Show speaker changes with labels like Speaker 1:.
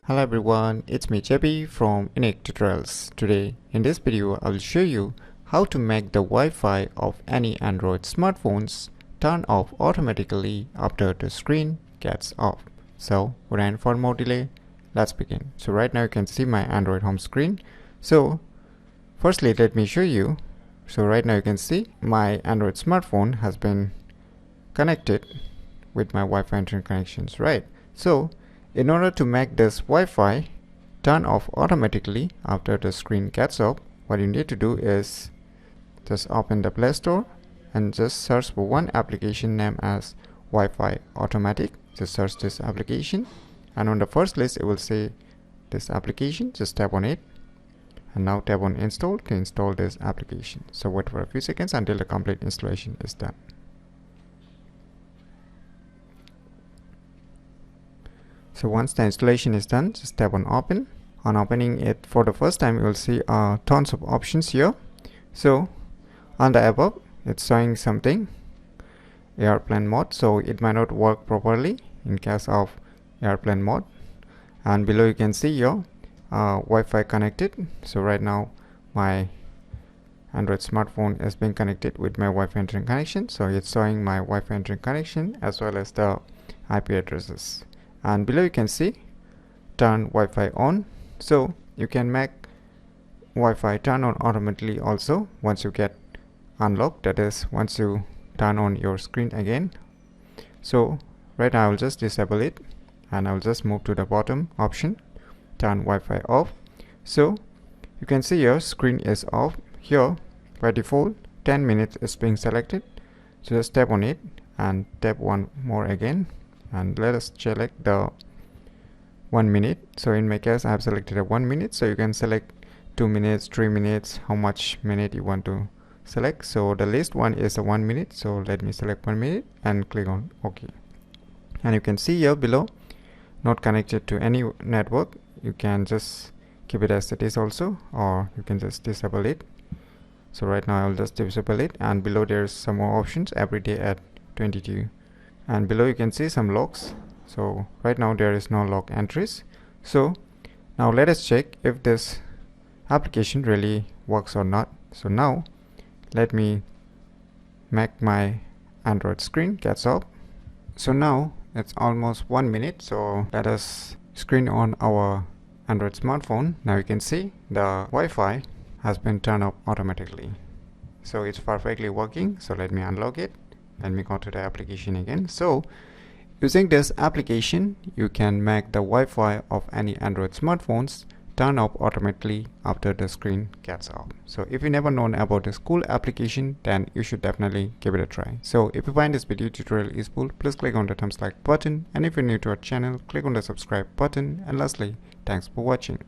Speaker 1: Hello everyone, it's me JB from UniqueTutorials. Today in this video I will show you how to make the Wi-Fi of any Android smartphones turn off automatically after the screen gets off. So without further more delay, let's begin. So right now you can see my Android home screen. So firstly let me show you. So right now you can see my Android smartphone has been connected with my Wi-Fi internet connections, right? So in order to make this Wi-Fi turn off automatically after the screen gets off, what you need to do is just open the Play Store and just search for one application named as Wi-Fi Automatic. Just search this application, and on the first list it will say this application. Just tap on it and now tap on install to install this application. So wait for a few seconds until the complete installation is done. So once the installation is done, just tap on open. On opening it for the first time, you will see tons of options here. So on the above, it's showing something airplane mode, so it might not work properly in case of airplane mode. And below you can see your Wi-Fi connected. So right now my Android smartphone is being connected with my Wi-Fi internet connection. So it's showing my Wi-Fi internet connection as well as the IP addresses. And below you can see turn Wi-Fi on. So you can make Wi-Fi turn on automatically also once you get unlocked, that is once you turn on your screen again. So right now I will just disable it and I will just move to the bottom option, turn Wi-Fi off. So you can see your screen is off. Here by default 10 minutes is being selected, so just tap on it and tap one more again. And let us select the 1 minute. So in my case I have selected a 1 minute, so you can select 2 minutes, 3 minutes, how much minute you want to select. So the least one is a 1 minute, so let me select 1 minute and click on OK. And you can see here below not connected to any network. You can just keep it as it is also, or you can just disable it. So right now I will just disable it, and below there's some more options, every day at 22. And below you can see some logs. So right now there is no log entries. So now let us check if this application really works or not. So now let me make my Android screen gets off. So now it's almost 1 minute, so let us screen on our Android smartphone. Now you can see the Wi-Fi has been turned off automatically, so it's perfectly working. So let me unlock it. Let me go to the application again. So using this application you can make the Wi-Fi of any Android smartphones turn off automatically after the screen gets off. So if you never known about this cool application, then you should definitely give it a try. So if you find this video tutorial useful, please click on the thumbs like button, and if you're new to our channel, click on the subscribe button, and lastly, thanks for watching.